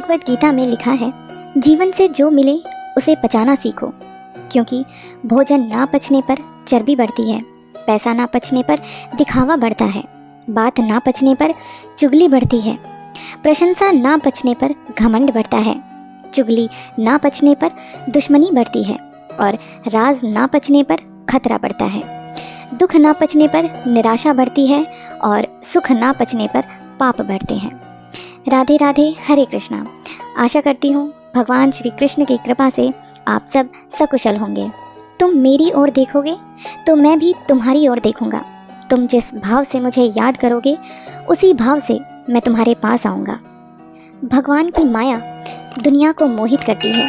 भगवत गीता में लिखा है, जीवन से जो मिले उसे पचाना सीखो, क्योंकि भोजन ना पचने पर चर्बी बढ़ती है, पैसा ना पचने पर दिखावा बढ़ता है, बात ना पचने पर चुगली बढ़ती है, प्रशंसा ना पचने पर घमंड बढ़ता है, चुगली ना पचने पर दुश्मनी बढ़ती है और राज ना पचने पर खतरा बढ़ता है। दुख ना पचने पर निराशा बढ़ती है और सुख ना पचने पर पाप बढ़ते हैं। राधे राधे, हरे कृष्णा। आशा करती हूँ भगवान श्री कृष्ण की कृपा से आप सब सकुशल होंगे। तुम मेरी ओर देखोगे तो मैं भी तुम्हारी ओर देखूंगा। तुम जिस भाव से मुझे याद करोगे उसी भाव से मैं तुम्हारे पास आऊँगा। भगवान की माया दुनिया को मोहित करती है,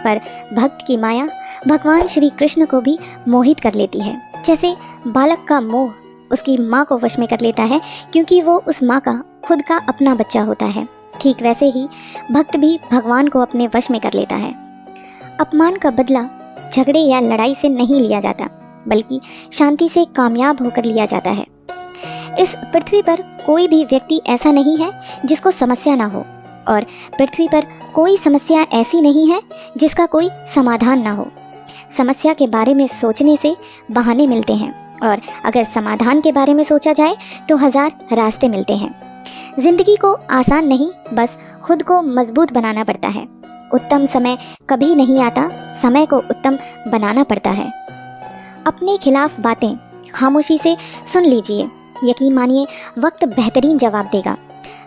पर भक्त की माया भगवान श्री कृष्ण को भी मोहित कर लेती है। जैसे बालक का मोह उसकी माँ को वश में कर लेता है, क्योंकि वो उस माँ का खुद का अपना बच्चा होता है, ठीक वैसे ही भक्त भी भगवान को अपने वश में कर लेता है। अपमान का बदला झगड़े या लड़ाई से नहीं लिया जाता, बल्कि शांति से कामयाब होकर लिया जाता है। इस पृथ्वी पर कोई भी व्यक्ति ऐसा नहीं है जिसको समस्या ना हो, और पृथ्वी पर कोई समस्या ऐसी नहीं है जिसका कोई समाधान ना हो। समस्या के बारे में सोचने से बहाने मिलते हैं, और अगर समाधान के बारे में सोचा जाए तो 1000 रास्ते मिलते हैं। जिंदगी को आसान नहीं, बस खुद को मजबूत बनाना पड़ता है। उत्तम समय कभी नहीं आता, समय को उत्तम बनाना पड़ता है। अपने खिलाफ बातें खामोशी से सुन लीजिए, यकीन मानिए वक्त बेहतरीन जवाब देगा।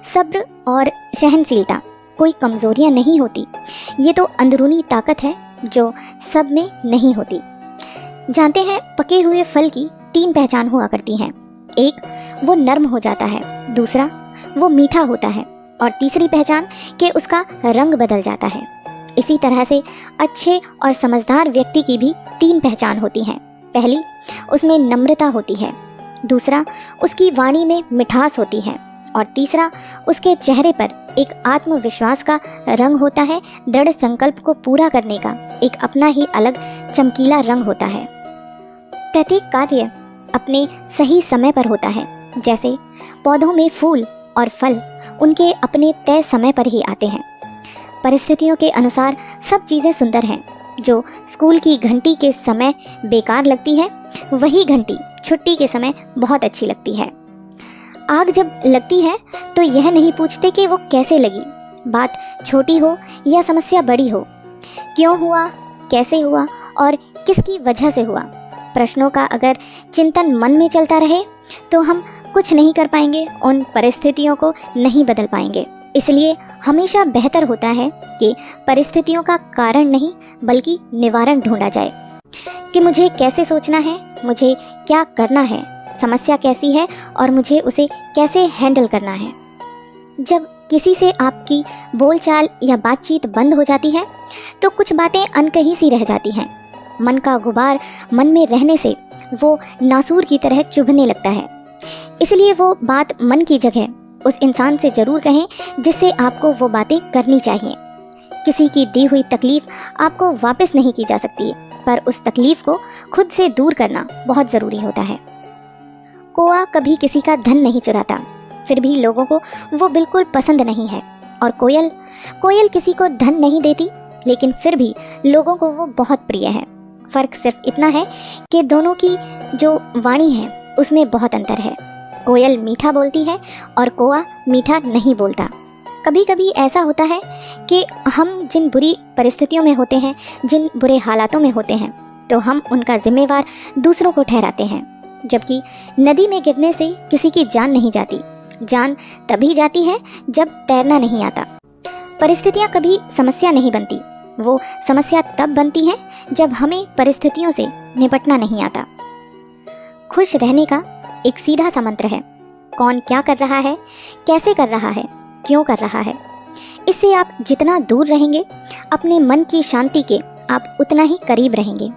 सब्र और सहनशीलता कोई कमजोरियां नहीं होती, ये तो अंदरूनी ताकत है जो सब में नहीं होती। जानते हैं, पके हुए फल की 3 पहचान हुआ करती हैं। एक, वो नर्म हो जाता है, दूसरा वो मीठा होता है, और तीसरी पहचान कि उसका रंग बदल जाता है। इसी तरह से अच्छे और समझदार व्यक्ति की भी 3 पहचान होती हैं। पहली, उसमें नम्रता होती है, दूसरा उसकी वाणी में मिठास होती है, और तीसरा उसके चेहरे पर एक आत्मविश्वास का रंग होता है। दृढ़ संकल्प को पूरा करने का एक अपना ही अलग चमकीला रंग होता है। प्रत्येक कार्य अपने सही समय पर होता है। जैसे पौधों में फूल और फल उनके अपने तय समय पर ही आते हैं। परिस्थितियों के अनुसार सब चीज़ें सुंदर हैं। जो स्कूल की घंटी के समय बेकार लगती है, वही घंटी छुट्टी के समय बहुत अच्छी लगती है। आग जब लगती है तो यह नहीं पूछते कि वो कैसे लगी, बात छोटी हो या समस्या बड़ी हो, क्यों हुआ, कैसे हुआ और किसकी वजह से हुआ। प्रश्नों का अगर चिंतन मन में चलता रहे तो हम कुछ नहीं कर पाएंगे, उन परिस्थितियों को नहीं बदल पाएंगे। इसलिए हमेशा बेहतर होता है कि परिस्थितियों का कारण नहीं बल्कि निवारण ढूंढा जाए, कि मुझे कैसे सोचना है, मुझे क्या करना है, समस्या कैसी है और मुझे उसे कैसे हैंडल करना है। जब किसी से आपकी बोलचाल या बातचीत बंद हो जाती है तो कुछ बातें अनकही सी रह जाती हैं। मन का गुबार मन में रहने से वो नासूर की तरह चुभने लगता है। इसलिए वो बात मन की जगह उस इंसान से ज़रूर कहें जिससे आपको वो बातें करनी चाहिए। किसी की दी हुई तकलीफ़ आपको वापस नहीं की जा सकती, पर उस तकलीफ़ को खुद से दूर करना बहुत ज़रूरी होता है। कौआ कभी किसी का धन नहीं चुराता, फिर भी लोगों को वो बिल्कुल पसंद नहीं है। और कोयल किसी को धन नहीं देती, लेकिन फिर भी लोगों को वो बहुत प्रिय है। फ़र्क सिर्फ इतना है कि दोनों की जो वाणी है उसमें बहुत अंतर है। कोयल मीठा बोलती है और कौआ मीठा नहीं बोलता। कभी कभी ऐसा होता है कि हम जिन बुरी परिस्थितियों में होते हैं, जिन बुरे हालातों में होते हैं, तो हम उनका जिम्मेवार दूसरों को ठहराते हैं। जबकि नदी में गिरने से किसी की जान नहीं जाती, जान तभी जाती है जब तैरना नहीं आता। परिस्थितियाँ कभी समस्या नहीं बनती, वो समस्या तब बनती है जब हमें परिस्थितियों से निपटना नहीं आता। खुश रहने का एक सीधा सा मंत्र है, कौन क्या कर रहा है, कैसे कर रहा है, क्यों कर रहा है। इससे आप जितना दूर रहेंगे अपने मन की शांति के, आप उतना ही करीब रहेंगे।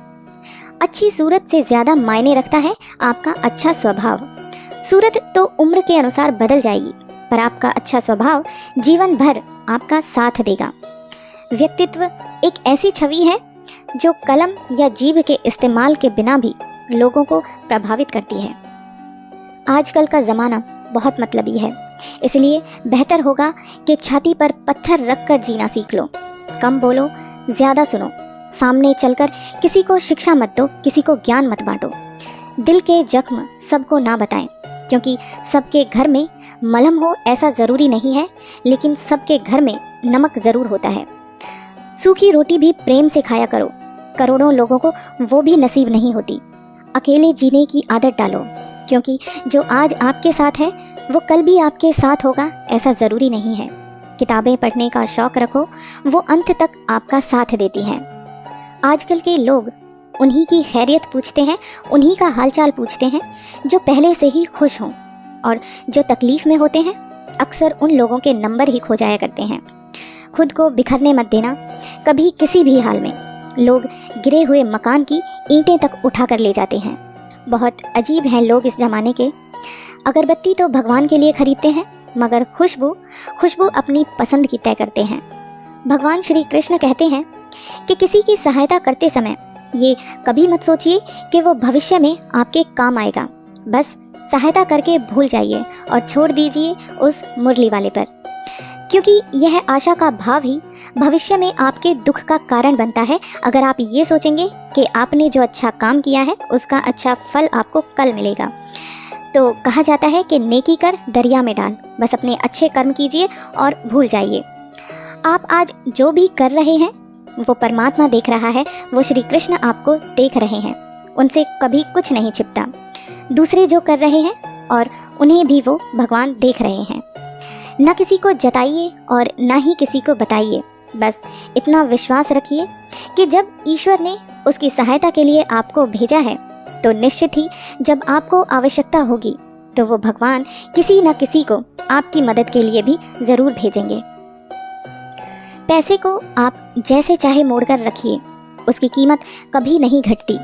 अच्छी सूरत से ज़्यादा मायने रखता है आपका अच्छा स्वभाव। सूरत तो उम्र के अनुसार बदल जाएगी, पर आपका अच्छा स्वभाव जीवन भर आपका साथ देगा। व्यक्तित्व एक ऐसी छवि है जो कलम या जीभ के इस्तेमाल के बिना भी लोगों को प्रभावित करती है। आजकल का ज़माना बहुत मतलबी है इसलिए बेहतर होगा कि छाती पर पत्थर रखकर जीना सीख लो। कम बोलो, ज़्यादा सुनो। सामने चलकर किसी को शिक्षा मत दो, किसी को ज्ञान मत बांटो। दिल के जख्म सबको ना बताएं, क्योंकि सबके घर में मलहम हो ऐसा ज़रूरी नहीं है, लेकिन सबके घर में नमक ज़रूर होता है। सूखी रोटी भी प्रेम से खाया करो, करोड़ों लोगों को वो भी नसीब नहीं होती। अकेले जीने की आदत डालो, क्योंकि जो आज आपके साथ है वो कल भी आपके साथ होगा ऐसा ज़रूरी नहीं है। किताबें पढ़ने का शौक़ रखो, वो अंत तक आपका साथ देती हैं। आजकल के लोग उन्हीं की खैरियत पूछते हैं, उन्हीं का हालचाल पूछते हैं जो पहले से ही खुश हों, और जो तकलीफ़ में होते हैं अक्सर उन लोगों के नंबर ही खो जाया करते हैं। खुद को बिखरने मत देना कभी किसी भी हाल में। लोग गिरे हुए मकान की ईंटें तक उठा कर ले जाते हैं। बहुत अजीब हैं लोग इस ज़माने के। अगरबत्ती तो भगवान के लिए खरीदते हैं, मगर खुशबू अपनी पसंद की तय करते हैं। भगवान श्री कृष्ण कहते हैं कि किसी की सहायता करते समय ये कभी मत सोचिए कि वो भविष्य में आपके काम आएगा। बस सहायता करके भूल जाइए और छोड़ दीजिए उस मुरली वाले पर, क्योंकि यह आशा का भाव ही भविष्य में आपके दुख का कारण बनता है। अगर आप ये सोचेंगे कि आपने जो अच्छा काम किया है उसका अच्छा फल आपको कल मिलेगा, तो कहा जाता है कि नेकी कर दरिया में डाल। बस अपने अच्छे कर्म कीजिए और भूल जाइए। आप आज जो भी कर रहे हैं वो परमात्मा देख रहा है, वो श्री कृष्ण आपको देख रहे हैं। उनसे कभी कुछ नहीं छिपता। दूसरे जो कर रहे हैं और उन्हें भी वो भगवान देख रहे हैं। न किसी को जताइए और न ही किसी को बताइए। बस इतना विश्वास रखिए कि जब ईश्वर ने उसकी सहायता के लिए आपको भेजा है तो निश्चित ही जब आपको आवश्यकता होगी तो वो भगवान किसी न किसी को आपकी मदद के लिए भी ज़रूर भेजेंगे। पैसे को आप जैसे चाहे मोड़कर रखिए, उसकी कीमत कभी नहीं घटती।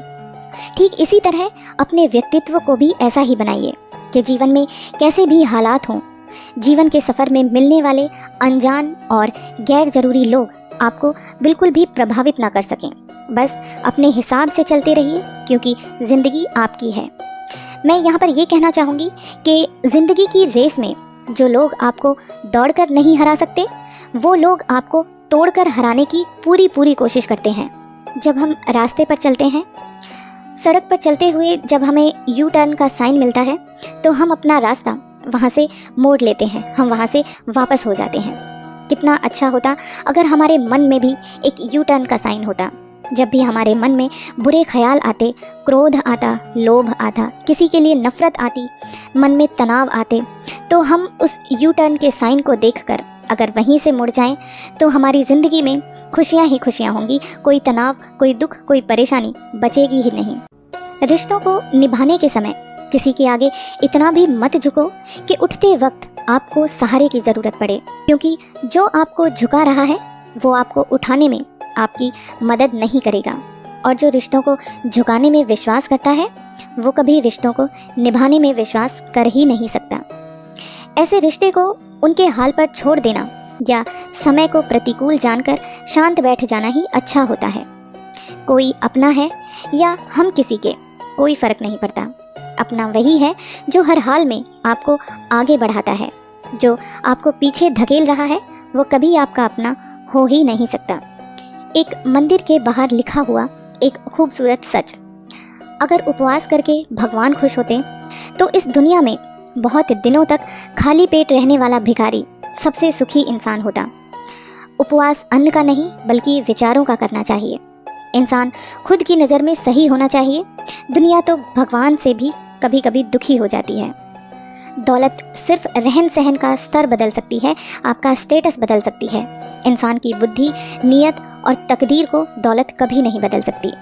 ठीक इसी तरह अपने व्यक्तित्व को भी ऐसा ही बनाइए कि जीवन में कैसे भी हालात हों, जीवन के सफ़र में मिलने वाले अनजान और गैर ज़रूरी लोग आपको बिल्कुल भी प्रभावित ना कर सकें। बस अपने हिसाब से चलते रहिए, क्योंकि ज़िंदगी आपकी है। मैं यहाँ पर ये कहना चाहूँगी कि ज़िंदगी की रेस में जो लोग आपको दौड़कर नहीं हरा सकते, वो लोग आपको तोड़कर हराने की पूरी कोशिश करते हैं। जब हम रास्ते पर चलते हैं, सड़क पर चलते हुए जब हमें यू टर्न का साइन मिलता है तो हम अपना रास्ता वहाँ से मोड़ लेते हैं, हम वहाँ से वापस हो जाते हैं। कितना अच्छा होता अगर हमारे मन में भी एक यू टर्न का साइन होता। जब भी हमारे मन में बुरे ख्याल आते, क्रोध आता, लोभ आता, किसी के लिए नफ़रत आती, मन में तनाव आते, तो हम उस यू टर्न के साइन को देखकर अगर वहीं से मुड़ जाएं तो हमारी ज़िंदगी में खुशियाँ ही खुशियाँ होंगी। कोई तनाव, कोई दुख, कोई परेशानी बचेगी ही नहीं। रिश्तों को निभाने के समय किसी के आगे इतना भी मत झुको कि उठते वक्त आपको सहारे की ज़रूरत पड़े, क्योंकि जो आपको झुका रहा है वो आपको उठाने में आपकी मदद नहीं करेगा। और जो रिश्तों को झुकाने में विश्वास करता है वो कभी रिश्तों को निभाने में विश्वास कर ही नहीं सकता। ऐसे रिश्ते को उनके हाल पर छोड़ देना या समय को प्रतिकूल जानकर शांत बैठ जाना ही अच्छा होता है। कोई अपना है या हम किसी के, कोई फ़र्क नहीं पड़ता। अपना वही है जो हर हाल में आपको आगे बढ़ाता है। जो आपको पीछे धकेल रहा है वो कभी आपका अपना हो ही नहीं सकता। एक मंदिर के बाहर लिखा हुआ एक खूबसूरत सच, अगर उपवास करके भगवान खुश होते तो इस दुनिया में बहुत दिनों तक खाली पेट रहने वाला भिखारी सबसे सुखी इंसान होता। उपवास अन्न का नहीं बल्कि विचारों का करना चाहिए। इंसान खुद की नज़र में सही होना चाहिए। दुनिया तो भगवान से भी कभी कभी दुखी हो जाती है। दौलत सिर्फ रहन सहन का स्तर बदल सकती है, आपका स्टेटस बदल सकती है। इंसान की बुद्धि, नीयत और तकदीर को दौलत कभी नहीं बदल सकती।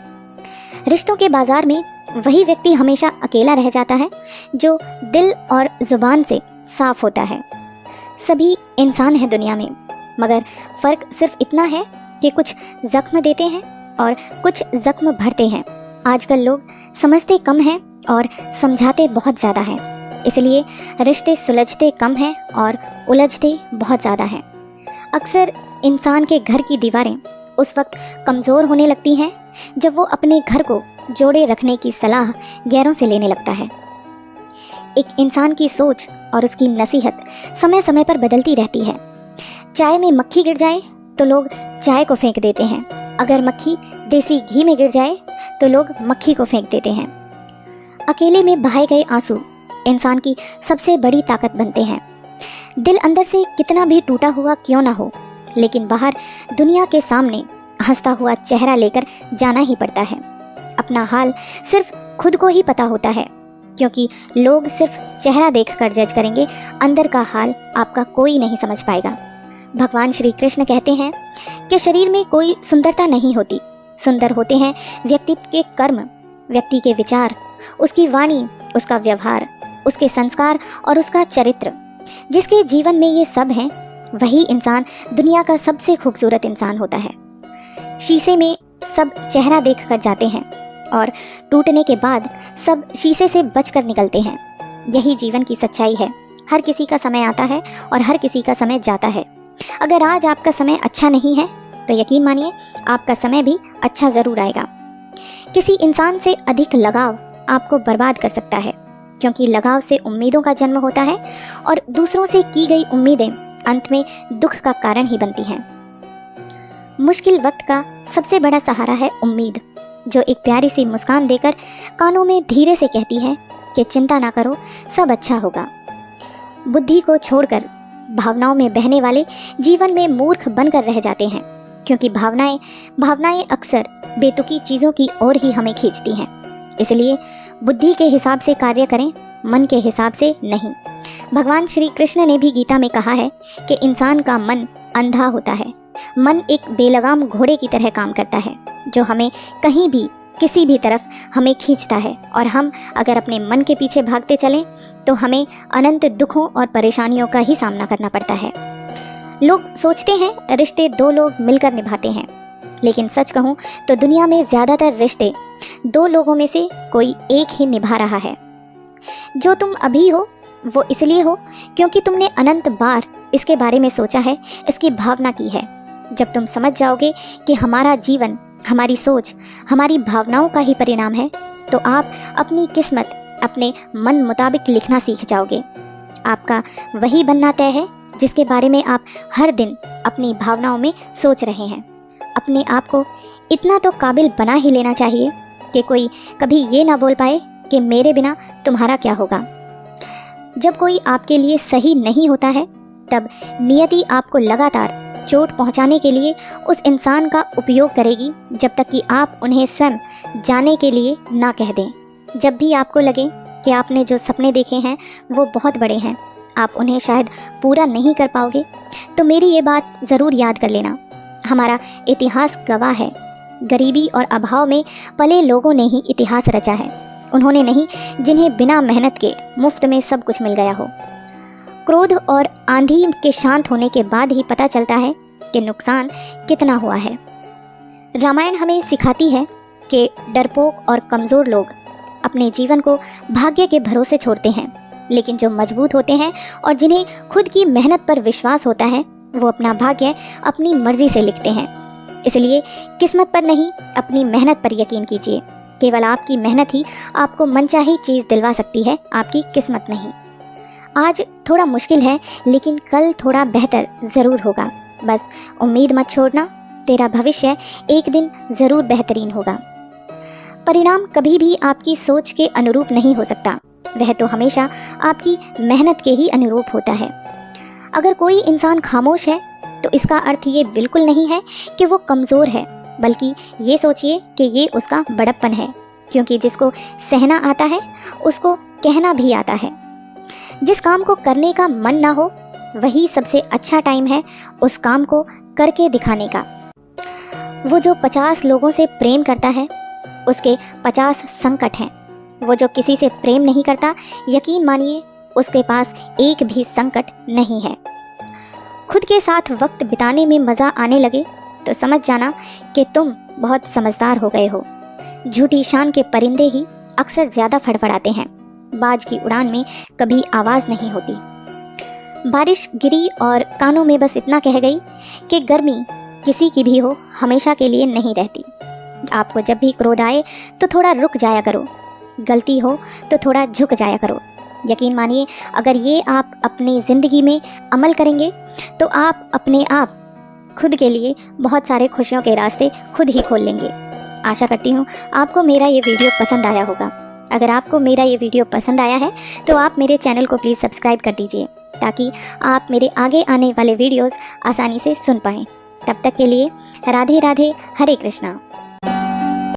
रिश्तों के बाजार में वही व्यक्ति हमेशा अकेला रह जाता है जो दिल और ज़ुबान से साफ होता है। सभी इंसान हैं दुनिया में, मगर फ़र्क सिर्फ इतना है कि कुछ ज़ख्म देते हैं और कुछ ज़ख्म भरते हैं। आजकल लोग समझते कम हैं और समझाते बहुत ज़्यादा हैं, इसलिए रिश्ते सुलझते कम हैं और उलझते बहुत ज़्यादा हैं। अक्सर इंसान के घर की दीवारें उस वक्त कमज़ोर होने लगती हैं जब वो अपने घर को जोड़े रखने की सलाह गैरों से लेने लगता है। एक इंसान की सोच और उसकी नसीहत समय समय पर बदलती रहती है। चाय में मक्खी गिर जाए तो लोग चाय को फेंक देते हैं, अगर मक्खी देसी घी में गिर जाए तो लोग मक्खी को फेंक देते हैं। अकेले में बहाए गए आंसू इंसान की सबसे बड़ी ताकत बनते हैं। दिल अंदर से कितना भी टूटा हुआ क्यों ना हो, लेकिन बाहर दुनिया के सामने हंसता हुआ चेहरा लेकर जाना ही पड़ता है। अपना हाल सिर्फ खुद को ही पता होता है, क्योंकि लोग सिर्फ चेहरा देखकर जज करेंगे, अंदर का हाल आपका कोई नहीं समझ पाएगा। भगवान श्री कृष्ण कहते हैं कि शरीर में कोई सुंदरता नहीं होती, सुंदर होते हैं व्यक्तित्व के कर्म, व्यक्ति के विचार, उसकी वाणी, उसका व्यवहार, उसके संस्कार और उसका चरित्र। जिसके जीवन में ये सब हैं, वही इंसान दुनिया का सबसे खूबसूरत इंसान होता है। शीशे में सब चेहरा देख कर जाते हैं और टूटने के बाद सब शीशे से बचकर निकलते हैं। यही जीवन की सच्चाई है। हर किसी का समय आता है और हर किसी का समय जाता है। अगर आज आपका समय अच्छा नहीं है तो यकीन मानिए आपका समय भी अच्छा ज़रूर आएगा। किसी इंसान से अधिक लगाव आपको बर्बाद कर सकता है, क्योंकि लगाव से उम्मीदों का जन्म होता है और दूसरों से की गई उम्मीदें अंत में दुख का कारण ही बनती हैं। मुश्किल वक्त का सबसे बड़ा सहारा है उम्मीद, जो एक प्यारी सी मुस्कान देकर कानों में धीरे से कहती है कि चिंता ना करो, सब अच्छा होगा। बुद्धि को छोड़कर भावनाओं में बहने वाले जीवन में मूर्ख बनकर रह जाते हैं, क्योंकि भावनाएं अक्सर बेतुकी चीज़ों की ओर ही हमें खींचती हैं। इसलिए बुद्धि के हिसाब से कार्य करें, मन के हिसाब से नहीं। भगवान श्री कृष्ण ने भी गीता में कहा है कि इंसान का मन अंधा होता है। मन एक बेलगाम घोड़े की तरह काम करता है, जो हमें कहीं भी किसी भी तरफ हमें खींचता है, और हम अगर अपने मन के पीछे भागते चलें तो हमें अनंत दुखों और परेशानियों का ही सामना करना पड़ता है। लोग सोचते हैं रिश्ते दो लोग मिलकर निभाते हैं, लेकिन सच कहूँ तो दुनिया में ज़्यादातर रिश्ते दो लोगों में से कोई एक ही निभा रहा है। जो तुम अभी हो वो इसलिए हो क्योंकि तुमने अनंत बार इसके बारे में सोचा है, इसकी भावना की है। जब तुम समझ जाओगे कि हमारा जीवन हमारी सोच, हमारी भावनाओं का ही परिणाम है, तो आप अपनी किस्मत अपने मन मुताबिक लिखना सीख जाओगे। आपका वही बनना तय है जिसके बारे में आप हर दिन अपनी भावनाओं में सोच रहे हैं। अपने आप को इतना तो काबिल बना ही लेना चाहिए कि कोई कभी ये ना बोल पाए कि मेरे बिना तुम्हारा क्या होगा। जब कोई आपके लिए सही नहीं होता है, तब नियति आपको लगातार चोट पहुंचाने के लिए उस इंसान का उपयोग करेगी, जब तक कि आप उन्हें स्वयं जाने के लिए ना कह दें। जब भी आपको लगे कि आपने जो सपने देखे हैं वो बहुत बड़े हैं, आप उन्हें शायद पूरा नहीं कर पाओगे, तो मेरी ये बात ज़रूर याद कर लेना। हमारा इतिहास गवाह है, गरीबी और अभाव में पले लोगों ने ही इतिहास रचा है। उन्होंने नहीं जिन्हें बिना मेहनत के मुफ्त में सब कुछ मिल गया हो। क्रोध और आंधी के शांत होने के बाद ही पता चलता है कि नुकसान कितना हुआ है। रामायण हमें सिखाती है कि डरपोक और कमज़ोर लोग अपने जीवन को भाग्य के भरोसे छोड़ते हैं, लेकिन जो मजबूत होते हैं और जिन्हें खुद की मेहनत पर विश्वास होता है, वो अपना भाग्य अपनी मर्जी से लिखते हैं। इसलिए किस्मत पर नहीं, अपनी मेहनत पर यकीन कीजिए। केवल आपकी मेहनत ही आपको मनचाही चीज़ दिलवा सकती है, आपकी किस्मत नहीं। आज थोड़ा मुश्किल है, लेकिन कल थोड़ा बेहतर ज़रूर होगा। बस उम्मीद मत छोड़ना, तेरा भविष्य एक दिन ज़रूर बेहतरीन होगा। परिणाम कभी भी आपकी सोच के अनुरूप नहीं हो सकता, वह तो हमेशा आपकी मेहनत के ही अनुरूप होता है। अगर कोई इंसान खामोश है तो इसका अर्थ ये बिल्कुल नहीं है कि वो कमज़ोर है, बल्कि ये सोचिए कि ये उसका बड़प्पन है, क्योंकि जिसको सहना आता है उसको कहना भी आता है। जिस काम को करने का मन ना हो, वही सबसे अच्छा टाइम है उस काम को करके दिखाने का। वो जो 50 लोगों से प्रेम करता है, उसके 50 संकट हैं। वो जो किसी से प्रेम नहीं करता, यकीन मानिए उसके पास एक भी संकट नहीं है। खुद के साथ वक्त बिताने में मज़ा आने लगे तो समझ जाना कि तुम बहुत समझदार हो गए हो। झूठी शान के परिंदे ही अक्सर ज़्यादा फड़फड़ाते हैं, बाज की उड़ान में कभी आवाज़ नहीं होती। बारिश गिरी और कानों में बस इतना कह गई कि गर्मी किसी की भी हो, हमेशा के लिए नहीं रहती। आपको जब भी क्रोध आए तो थोड़ा रुक जाया करो, गलती हो तो थोड़ा झुक जाया करो। यकीन मानिए, अगर ये आप अपनी ज़िंदगी में अमल करेंगे तो आप अपने आप खुद के लिए बहुत सारे खुशियों के रास्ते खुद ही खोल लेंगे। आशा करती हूँ आपको मेरा ये वीडियो पसंद आया होगा। अगर आपको मेरा ये वीडियो पसंद आया है तो आप मेरे चैनल को प्लीज़ सब्सक्राइब कर दीजिए, ताकि आप मेरे आगे आने वाले वीडियोस आसानी से सुन पाएँ। तब तक के लिए राधे राधे, हरे कृष्णा।